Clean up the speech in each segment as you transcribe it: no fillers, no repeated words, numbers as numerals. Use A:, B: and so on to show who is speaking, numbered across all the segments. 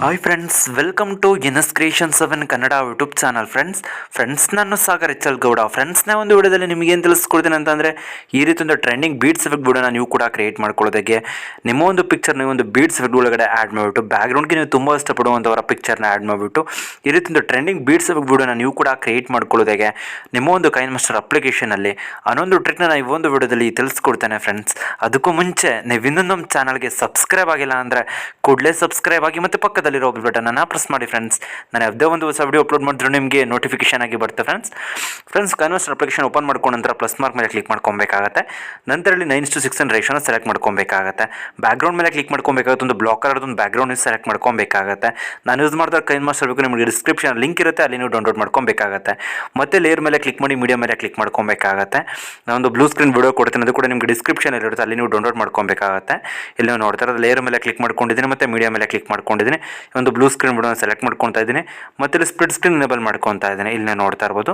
A: Hi friends, welcome to N S creations seven Kannada YouTube channel. Friends ನಾನು ಸಾಗರ್ ಗೌಡ. ಫ್ರೆಂಡ್ಸ್ನ ಒಂದು ವಿಡಿಯೋದಲ್ಲಿ ನಿಮಗೆ ಏನು ತಿಳಿಸ್ಕೊಡ್ತೀನಿ ಅಂತಂದರೆ, ಈ ರೀತಿ ಒಂದು ಟ್ರೆಂಡಿಂಗ್ ಬೀಡ್ಸ್ ಎಫೆಕ್ಟ್ ವಿಡಿಯೋನ ನೀವು ಕೂಡ ಕ್ರಿಯೇಟ್ ಮಾಡ್ಕೊಳ್ಳೋದಕ್ಕೆ ನಿಮ್ಮ ಒಂದು ಪಿಕ್ಚರ್ನ ಒಂದು ಬೀಡ್ಸ್ ಎಫೆಕ್ಟ್ ಒಳಗಡೆ ಆ್ಯಡ್ ಮಾಡಿಬಿಟ್ಟು ಬ್ಯಾಕ್ಗ್ರೌಂಡ್ಗೆ ನೀವು ತುಂಬ ಇಷ್ಟಪಡುವಂಥವರ ಪಿಕ್ಚರ್ನ ಆ್ಯಡ್ ಮಾಡಿಬಿಟ್ಟು ಈ ರೀತಿ ಒಂದು ಟ್ರೆಂಡಿಂಗ್ ಬೀಡ್ಸ್ ಎಫೆಕ್ಟ್ ವಿಡಿಯೋನ ನೀವು ಕೂಡ ಕ್ರಿಯೇಟ್ ಮಾಡ್ಕೊಳ್ಳೋದಕ್ಕೆ ನಿಮ್ಮ ಒಂದು ಕೈನ್ಮಾಸ್ಟರ್ ಅಪ್ಲಿಕೇಶನಲ್ಲಿ ಅನ್ನೊಂದು ಟ್ರಿಕ್ನ ನಾನು ಈ ಒಂದು ವಿಡಿಯೋದಲ್ಲಿ ತಿಳಿಸ್ಕೊಡ್ತೇನೆ. ಫ್ರೆಂಡ್ಸ್, ಅದಕ್ಕೂ ಮುಂಚೆ ನೀವು ಇನ್ನೊಂದು ನಮ್ಮ ಚಾನಲ್ಗೆ ಸಬ್ಸ್ಕ್ರೈಬ್ ಆಗಿಲ್ಲ ಅಂದರೆ ಕೂಡಲೇ ಸಬ್ಸ್ಕ್ರೈಬ್ ಆಗಿ ಮತ್ತು ಪಕ್ಕದಲ್ಲಿರೋ ಬಟನ್ನ ಪ್ರೆಸ್ ಮಾಡಿ. ಫ್ರೆಂಡ್ಸ್, ನಾನು ಯಾವುದೇ ಒಂದು ಹೊಸ ವಿಡಿಯೋ ಅಪ್ಲೋಡ್ ಮಾಡಿದ್ರು ನಿಮಗೆ ನೋಟಿಫಿಕೇಶನ್ ಆಗಿ ಬರುತ್ತೆ. ಫ್ರೆಂಡ್ಸ್ ಕನ್ವರ್ಸ್ ಅಪ್ಲಿಕೇಶನ್ ಓಪನ್ ಮಾಡ್ಕೊಂಡು ನಂತರ ಪ್ಲಸ್ ಮಾರ್ಕ್ ಮೇಲೆ ಕ್ಲಿಕ್ ಮಾಡ್ಕೊಬೇಕಾಗತ್ತೆ. ನಂತರ ಇಲ್ಲಿ 9:6 ರೇಷನ್ ಸೆಲೆಕ್ಟ್ ಮಾಡ್ಕೊಬೇಕಾಗತ್ತೆ. ಬ್ಯಾಕ್ಗ್ರೌಂಡ್ ಮೇಲೆ ಕ್ಲಿಕ್ ಮಾಡ್ಕೊಬೇಕಾಗುತ್ತೆ. ಒಂದು ಬ್ಲಾಕ್ ಕಲರ್ ಒಂದು ಬ್ಯಾಕ್ಗ್ರೌಂಡ್ ಸೆಲೆಕ್ಟ್ ಮಾಡ್ಕೊಬೇಕಾಗತ್ತೆ. ನಾನು ಯೂಸ್ ಮಾಡಿದ ಕೈನ್ಮಾಸ್ಟರ್ ಬೇಕು, ನಿಮಗೆ ಡಿಸ್ಕ್ರಿಪ್ಷನ್ ಲಿಂಕ್ ಇರುತ್ತೆ, ಅಲ್ಲಿ ನೀವು ಡೌನ್ಲೋಡ್ ಮಾಡ್ಕೊಬೇಕಾಗತ್ತೆ. ಮತ್ತೆ ಲೇಯರ್ ಮೇಲೆ ಕ್ಲಿಕ್ ಮಾಡಿ ಮೀಡಿಯಾ ಮೇಲೆ ಕ್ಲಿಕ್ ಮಾಡ್ಕೊಬೇಕಾಗತ್ತೆ. ನಾನೊಂದು ಬ್ಲೂ ಸ್ಕ್ರೀನ್ ವಿಡಿಯೋ ಕೊಡ್ತೀನಿ, ಅದು ಕೂಡ ನಿಮಗೆ ಡಿಸ್ಕ್ರಿಪ್ಷನ್ ಇರುತ್ತೆ, ಅಲ್ಲಿ ನೀವು ಡೌನ್ಲೋಡ್ ಮಾಡ್ಕೊಬೇಕಾಗತ್ತೆ. ಇಲ್ಲಿ ನೀವು ನೋಡ್ತಾ ಇರೋದು ಲೇಯರ್ ಮೇಲೆ ಕ್ಲಿಕ್ ಮಾಡ್ಕೊಂಡಿದ್ದೀನಿ, ಮತ್ತೆ ಮೀಡಿಯಾ ಮೇಲೆ ಕ್ಲಿಕ್ ಮಾಡ್ಕೊಂಡಿದ್ದೀನಿ. ಒಂದು ಬ್ಲೂ ಸ್ಕ್ರೀನ್ ವಿಡಿಯೋನ ಸೆಲೆಕ್ಟ್ ಮಾಡ್ಕೊತಾ ಇದ್ದೀನಿ. ಮತ್ತೆ ಇಲ್ಲಿ ಸ್ಪ್ಲಿಟ್ ಸ್ಕ್ರೀನ್ ಇನೇಬಲ್ ಮಾಡ್ಕೊತಾ ಇದ್ದೀನಿ. ಇಲ್ಲಿ ನೋಡ್ತಾ ಇರ್ಬೋದು.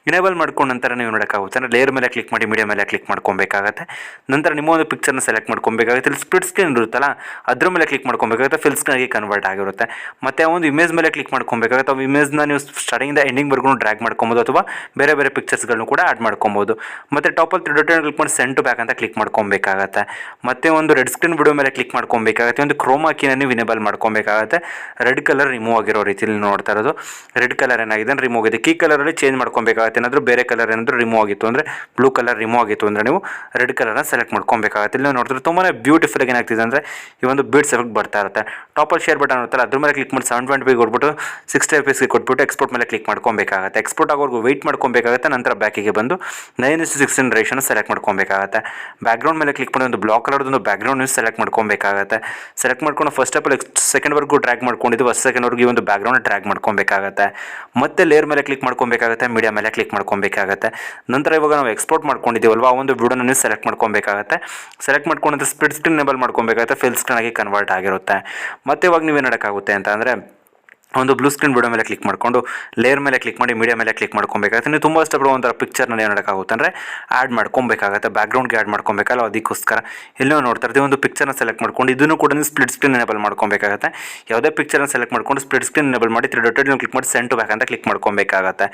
A: ಇನೇಬಲ್ ಮಾಡ್ಕೊಂಡ ನಂತರ ನೀವು ನೋಡೋಕ್ಕಾಗುತ್ತೆ ಅಂದರೆ ಲೇಯರ್ ಮೇಲೆ ಕ್ಲಿಕ್ ಮಾಡಿ ಮೀಡಿಯಾ ಮೇಲೆ ಕ್ಲಿಕ್ ಮಾಡ್ಕೊಬೇಕಾಗತ್ತೆ. ನಂತರ ನಿಮ್ಮ ಒಂದು ಪಿಕ್ಚರ್ನ ಸೆಲೆಕ್ಟ್ ಮಾಡ್ಕೊಬೇಕಾಗುತ್ತೆ. ಇಲ್ಲಿ ಸ್ಪ್ಲಿಟ್ ಸ್ಕ್ರೀನ್ ಇರುತ್ತಲ್ಲ, ಅದ್ರ ಮೇಲೆ ಕ್ಲಿಕ್ ಮಾಡ್ಕೊಬೇಕಾಗುತ್ತೆ. ಫಿಲ್ ಸ್ಕ್ರೀನ್ಗೆ ಕನ್ವರ್ಟ್ ಆಗಿರುತ್ತೆ. ಮತ್ತೆ ಒಂದು ಇಮೇಜ್ ಮೇಲೆ ಕ್ಲಿಕ್ ಮಾಡ್ಕೊಬೇಕಾಗುತ್ತೆ. ಆ ಇಮೇಜ್ನ ನೀವು ಸ್ಟಾರ್ಟಿಂಗಿಂದ ಎಂಡಿಂಗ್ವರೆಗೂ ಡ್ರ್ಯಾಗ್ ಮಾಡ್ಕೊಬೋದು, ಅಥವಾ ಬೇರೆ ಬೇರೆ ಪಿಕ್ಚರ್ಸ್ಗಳನ್ನು ಕೂಡ ಆ್ಯಡ್ ಮಾಡ್ಕೊಬೋದು. ಮತ್ತೆ ಟಾಪಲ್ಲಿ 3 ಡಾಟ್ ಕ್ಲಿಕ್ ಮಾಡಿ ಸೆಂಡ್ ಟು ಬ್ಯಾಕ್ ಅಂತ ಕ್ಲಿಕ್ ಮಾಡ್ಕೊಬೇಕಾಗತ್ತೆ. ಮತ್ತೆ ಒಂದು ರೆಡ್ ಸ್ಕ್ರೀನ್ ವಿಡಿಯೋ ಮೇಲೆ ಕ್ಲಿಕ್ ಮಾಡ್ಕೊಬೇಕಾಗುತ್ತೆ. ಒಂದು ಕ್ರೋಮಾ ಕೀನ ನೀವು ಇನೇಬಲ್ ಮಾಡ್ಕೊಬೇಕಾಗತ್ತೆ. ರೆಡ್ ಕಲರ್ ರಿಮೂವ್ ಆಗಿರೋ ರೀತಿಯಲ್ಲಿ ನೋಡ್ತಾ ಇರೋದು. ರೆಡ್ ಕಲರ್ ಏನಾಗಿದೆ ಅಂದರೆ ರಿಮೂವ್ ಆಗಿದೆ. ಕೀ ಕಲರಲ್ಲಿ ಚೇಂಜ್ ಮಾಡ್ಕೊಬೇಕಾಗುತ್ತೆ. ಏನಾದರೂ ಬೇರೆ ಕಲರ್ ಏನಾದರೂ ರಿಮೂವ್ ಆಗಿತ್ತು ಅಂದರೆ, ಬ್ಲೂ ಕಲರ್ ರಿಮೂವ್ ಆಗಿತ್ತು ಅಂದರೆ ನೀವು ರೆಡ್ ಕಲರ್ನ ಸೆಲೆಕ್ಟ್ ಮಾಡ್ಕೊಬೇಕಾಗುತ್ತೆ. ಇಲ್ಲಿ ನೋಡ್ತಾರೆ ತುಂಬಾ ಬ್ಯೂಟಿಫುಲ್ ಆಗಿ ಏನಾಗ್ತಿದೆ ಅಂದರೆ ಈ ಒಂದು ಬೀಡ್ಸ್ ಎಫೆಕ್ಟ್ ಬರ್ತಾ ಇರುತ್ತೆ. ಟಾಪಲ್ಲಿ ಶೇರ್ ಬಟನ್ ಇರುತ್ತಲ್ಲ, ಅದ್ರ ಮೇಲೆ ಕ್ಲಿಕ್ ಮಾಡಿ 720p ಕೊಟ್ಬಿಟ್ಟು 60 fps ಕೊಟ್ಬಿಟ್ಟು ಎಕ್ಸ್ಪೋರ್ಟ್ ಮೇಲೆ ಕ್ಲಿಕ್ ಮಾಡ್ಕೊಬೇಕಾಗುತ್ತೆ. ಎಕ್ಸ್ಪೋರ್ಟ್ ಆಗೋವರೆಗೂ ವೆಯ್ಟ್ ಮಾಡ್ಕೊಬೇಕಾಗುತ್ತೆ. ನಂತರ ಬ್ಯಾಕಿಗೆ ಬಂದು 9:16 ರೇಷನ್ ಸೆಲೆಕ್ಟ್ ಮಾಡ್ಕೊಬೇಕಾಗುತ್ತೆ. ಬ್ಯಾಕ್ಗ್ರೌಂಡ್ ಮೇಲೆ ಕ್ಲಿಕ್ ಮಾಡಿ ಒಂದು ಬ್ಲಾಕ್ ಕಲರ್ದೊಂದು ಬ್ಯಾಕ್ಗ್ರೌಂಡ್ ನೀವು ಸೆಲೆಕ್ಟ್ ಮಾಡ್ಕೊಬೇಕಾಗುತ್ತೆ. ಸೆಲೆಕ್ಟ್ ಮಾಡ್ಕೊಂಡು ಫಸ್ಟ್ ಆಫ್ ಆಲ್ ಸೆಕೆಂಡ್ವರೆಗೂ ಡ್ರ್ಯಾಗ್ ಮಾಡ್ಕೊಂಡಿದ್ದು, ಫಸ್ಟ್ ಸೆಕೆಂಡ್ವರೆಗೂ ಒಂದು ಬ್ಯಾಕ್ಗ್ರೌಂಡ್ ಡ್ರ್ಯಾಗ್ ಮಾಡ್ಕೊಬೇಕಾಗುತ್ತೆ. ಮತ್ತೆ ಲೇಯರ್ ಮೇಲೆ ಕ್ಲಿಕ್ ಮಾಡ್ಕೊಬೇಕಾಗುತ್ತೆ, ಮೀಡಿಯಾ ಮೇಲೆ ಕ್ಲಿಕ್ ಮಾಡ್ಕೊಬೇಕಾಗುತ್ತೆ. ನಂತರ ಇವಾಗ ನಾವು ಎಕ್ಸ್ಪೋರ್ಟ್ ಮಾಡ್ಕೊಂಡಿದ್ದೀವಲ್ವ, ಆ ಒಂದು ವಿಡಿಯೋನ ನೀವು ಸೆಲೆಕ್ಟ್ ಮಾಡ್ಕೊಬೇಕಾಗುತ್ತೆ. ಸೆಲೆಕ್ಟ್ ಮಾಡ್ಕೊಂಡ್ರೆ ಸ್ಪ್ಲಿಟ್ ಸ್ಕ್ರೀನ್ ಎನೇಬಲ್ ಮಾಡ್ಕೊಬೇಕಾಗುತ್ತೆ. ಫಿಲ್ ಸ್ಕ್ರೀನ್ ಆಗಿ ಕನ್ವರ್ಟ್ ಆಗಿರುತ್ತೆ. ಮತ್ತೆ ಇವಾಗ ನೀವೇನು ಮಾಡೋಕ್ಕಾಗುತ್ತೆ ಅಂತ ಅಂದರೆ, ಒಂದು ಬ್ಲೂ ಸ್ಕ್ರೀನ್ ವಿಡಿಯೋ ಮೇಲೆ ಕ್ಲಿಕ್ ಮಾಡಿಕೊಂಡು ಲೇಯರ್ ಮೇಲೆ ಕ್ಲಿಕ್ ಮಾಡಿ ಮೀಡಿಯಾ ಮೇಲೆ ಕ್ಲಿಕ್ ಮಾಡ್ಕೊಬೇಕಾಗುತ್ತೆ. ನೀವು ತುಂಬ ಇಷ್ಟಪಡುವಂಥ ಪಿಕ್ಚರ್ನ ಏನು ಮಾಡೋಕ್ಕಾಗುತ್ತೆ ಅಂದರೆ ಆ್ಯಡ್ ಮಾಡ್ಕೊಬೇಕಾಗುತ್ತೆ. ಬ್ಯಾಕ್ಗ್ರೌಂಡ್ಗೆ ಆ್ಯಡ್ ಮಾಡ್ಕೊಬೇಕಲ್ಲ, ಅದಕ್ಕೋಸ್ಕರ ಇಲ್ಲಿ ನಾವು ನೋಡ್ತಾ ಇರ್ತೀವಿ. ಒಂದು ಪಿಕ್ಚರ್ನ ಸೆಲೆಕ್ಟ್ ಮಾಡ್ಕೊಂಡು ಇದನ್ನು ಕೂಡ ನೀವು ಸ್ಪ್ಲಿಟ್ ಸ್ಕ್ರೀನ್ ಎನೇಬಲ್ ಮಾಡ್ಕೊಬೇಕಾಗುತ್ತೆ. ಯಾವುದೇ ಪಿಕ್ಚರ್ನ ಸೆಲೆಕ್ಟ್ ಮಾಡ್ಕೊಂಡು ಸ್ಪ್ಲಿಟ್ ಸ್ಕ್ರೀನ್ ಎನೇಬಲ್ ಮಾಡಿ 3 ಡಾಟ್ ಕ್ಲಿಕ್ ಮಾಡಿ ಸೆಂಡ್ ಟು ಬ್ಯಾಕ್ ಅಂತ ಕ್ಲಿಕ್ ಮಾಡ್ಕೊಬೇಕಾಗುತ್ತೆ.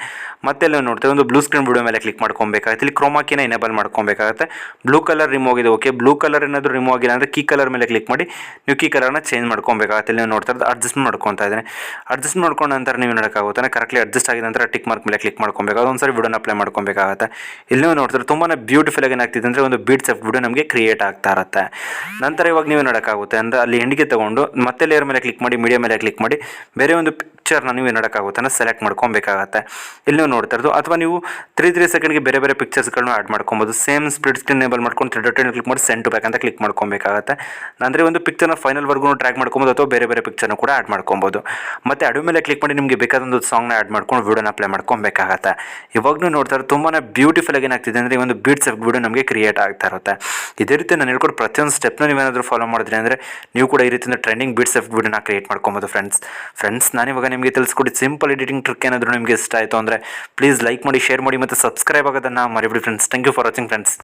A: ಮತ್ತೆ ಇಲ್ಲಿ ನೋಡ್ತೀವಿ ಒಂದು ಬ್ಲೂ ಸ್ಕ್ರೀನ್ ವಿಡಿಯೋ ಮೇಲೆ ಕ್ಲಿಕ್ ಮಾಡ್ಕೊಬೇಕಾಗುತ್ತೆ. ಇಲ್ಲಿ ಕ್ರೋಮಾಕಿನ ಎನೇಬಲ್ ಮಾಡ್ಕೊಬೇಕಾಗುತ್ತೆ. ಬ್ಲೂ ಕಲರ್ ರಿಮೂವ್ ಆಗಿದೆ, ಓಕೆ. ಬ್ಲೂ ಕಲರ್ ಏನಾದರೂ ರಿಮೂವ್ ಆಗಿಲ್ಲ ಅಂದರೆ ಕೀ ಕಲರ್ ಮೇಲೆ ಕ್ಲಿಕ್ ಮಾಡಿ ನೀವು ಕೀ ಕಲರ್ನ ಚೇಂಜ್ ಮಾಡ್ಕೊಬೇಕಾಗುತ್ತೆ. ಇಲ್ಲಿ ನೋಡ್ತಾ ಇರೋದು ಅಡ್ಜಸ್ಟ್ ಮಾಡ್ಕೊತಾ ಇದ್ದೀನಿ. ಅಡ್ಜಸ್ಟ್ ಮಾಡ್ಕೊಂಡ ನಂತರ ನೀವು ನೋಡೋಕ್ಕಾಗುತ್ತೆ. ಕರೆಕ್ಟ್ಲಿ ಅಡ್ಜಸ್ಟ್ ಆಗಿದ ನಂತರ ಟಿಕ್ ಮಾರ್ಕ್ ಮೇಲೆ ಕ್ಲಿಕ್ ಮಾಡ್ಕೊಬೇಕು. ಅದೊಂದ್ಸರಿ ವಿಡಿಯೋನ ಅಪ್ಲೈ ಮಾಡ್ಕೊಬೇಕಾಗುತ್ತೆ. ಇಲ್ಲಿ ನೀವು ನೋಡ್ತಾರೆ ತುಂಬಾ ಬ್ಯೂಟಿಫುಲ್ ಆಗಿ ಏನಾಗ್ತಿದೆ ಅಂದರೆ ಒಂದು ಬೀಡ್ಸ್ ಆಫ್ ವಿಡಿಯೋ ನಮಗೆ ಕ್ರಿಯೇಟ್ ಆಗ್ತಾ ಇರುತ್ತೆ. ನಂತರ ಇವಾಗ ನೀವು ನೋಡೋಕ್ಕಾಗುತ್ತೆ ಅಂದರೆ ಅಲ್ಲಿ ಎಂಡಿಗೆ ತಗೊಂಡು ಮತ್ತೆ ಲೇಯರ್ ಮೇಲೆ ಕ್ಲಿಕ್ ಮಾಡಿ ಮೀಡಿಯಾ ಮೇಲೆ ಕ್ಲಿಕ್ ಮಾಡಿ ಬೇರೆ ಒಂದು ಪಿಕ್ಚರ್ನ ನೀವು ನೋಡೋಕ್ಕಾಗುತ್ತೆ ಅಂದರೆ ಸೆಲೆಕ್ಟ್ ಮಾಡ್ಕೊಬೇಕಾಗತ್ತೆ. ಇಲ್ಲಿ ನೀವು ನೋಡ್ತಾ ಇರೋದು, ಅಥವಾ ನೀವು 3 ಸೆಕೆಂಡ್ಗೆ ಬೇರೆ ಬೇರೆ ಪಿಕ್ಚರ್ಸ್ಗಳನ್ನ ಆ್ಯಡ್ ಮಾಡ್ಕೊಬೋದು. ಸೇಮ್ ಸ್ಪ್ಲಿಟ್ ಸ್ಕ್ರೀನ್ ಎನೇಬಲ್ ಮಾಡ್ಕೊಂಡು 3 ಡಾಟ್ ಕ್ಲಿಕ್ ಮಾಡಿ ಸೆಂಡ್ ಟು ಬ್ಯಾಕ್ ಅಂತ ಕ್ಲಿಕ್ ಮಾಡ್ಕೊಬೇಕಾಗುತ್ತೆ. ಅಂದರೆ ಒಂದು ಪಿಕ್ಚರ್ನ ಫೈನಲ್ವರೆಗೂ ಡ್ರ್ಯಾಗ್ ಮಾಡ್ಕೊಬೋದು, ಅಥವಾ ಬೇರೆ ಬೇರೆ ಪಿಕ್ಚರ್ನ ಕೂಡ ಆ್ಯಡ್ ಮಾಡ್ಕೊಬೋದು. ಮತ್ತೆ ಅಡು ಮೇಲೆ ಕ್ಲಿಕ್ ಮಾಡಿ ನಿಮಗೆ ಬೇಕಾದೊಂದು ಸಾಂಗ್ನ ಆ್ಯಡ್ ಮಾಡ್ಕೊಂಡು ವಿಡಿಯೋನ ಅಪ್ಲೈ ಮಾಡ್ಕೊಬೇಕಾಗತ್ತೆ. ಇವಾಗಲೂ ನೋಡ್ತಾರೆ ತುಂಬಾ ಬ್ಯೂಟಿಫುಲ್ ಆಗಿ ಏನಾಗ್ತಿದೆ ಅಂದರೆ ಈ ಒಂದು ಬೀಡ್ಸ್ ಆಫ್ ವಿಡಿಯೋ ನಮಗೆ ಕ್ರಿಯೇಟ್ ಆಗ್ತಾ ಇರುತ್ತೆ. ಇದೇ ರೀತಿ ನಾನು ಹೇಳ್ಕೊಟ್ಟು ಪ್ರತಿಯೊಂದು ಸ್ಟೆಪ್ನ ನೀವೇನಾದರೂ ಫಾಲೋ ಮಾಡಿದ್ರೆ ಅಂದರೆ ನೀವು ಕೂಡ ಈ ರೀತಿಯಿಂದ ಟ್ರೆಂಡಿಂಗ್ ಬೀಡ್ಸ್ ಆಫ್ ವಿಡಿಯೋನ ಕ್ರಿಯೇಟ್ ಮಾಡ್ಕೊಬೋದು. ಫ್ರೆಂಡ್ಸ್ ನಾನಿವಾಗ ನಿಮಗೆ ತಿಳಿಸ್ಕೊಟ್ಟು ಸಿಂಪಲ್ ಎಡಿಟಿಂಗ್ ಟ್ರಿಕ್ ಏನಾದರೂ ನಿಮಗೆ ಇಷ್ಟ ಆಯಿತು ಅಂದರೆ ಪ್ಲೀಸ್ ಲೈಕ್ ಮಾಡಿ, ಶೇರ್ ಮಾಡಿ ಮತ್ತು ಸಬ್ಸ್ಕ್ರೈಬ್ ಆಗೋದನ್ನು ಮರಿಬಿಡಿ friends. Thank you for watching friends.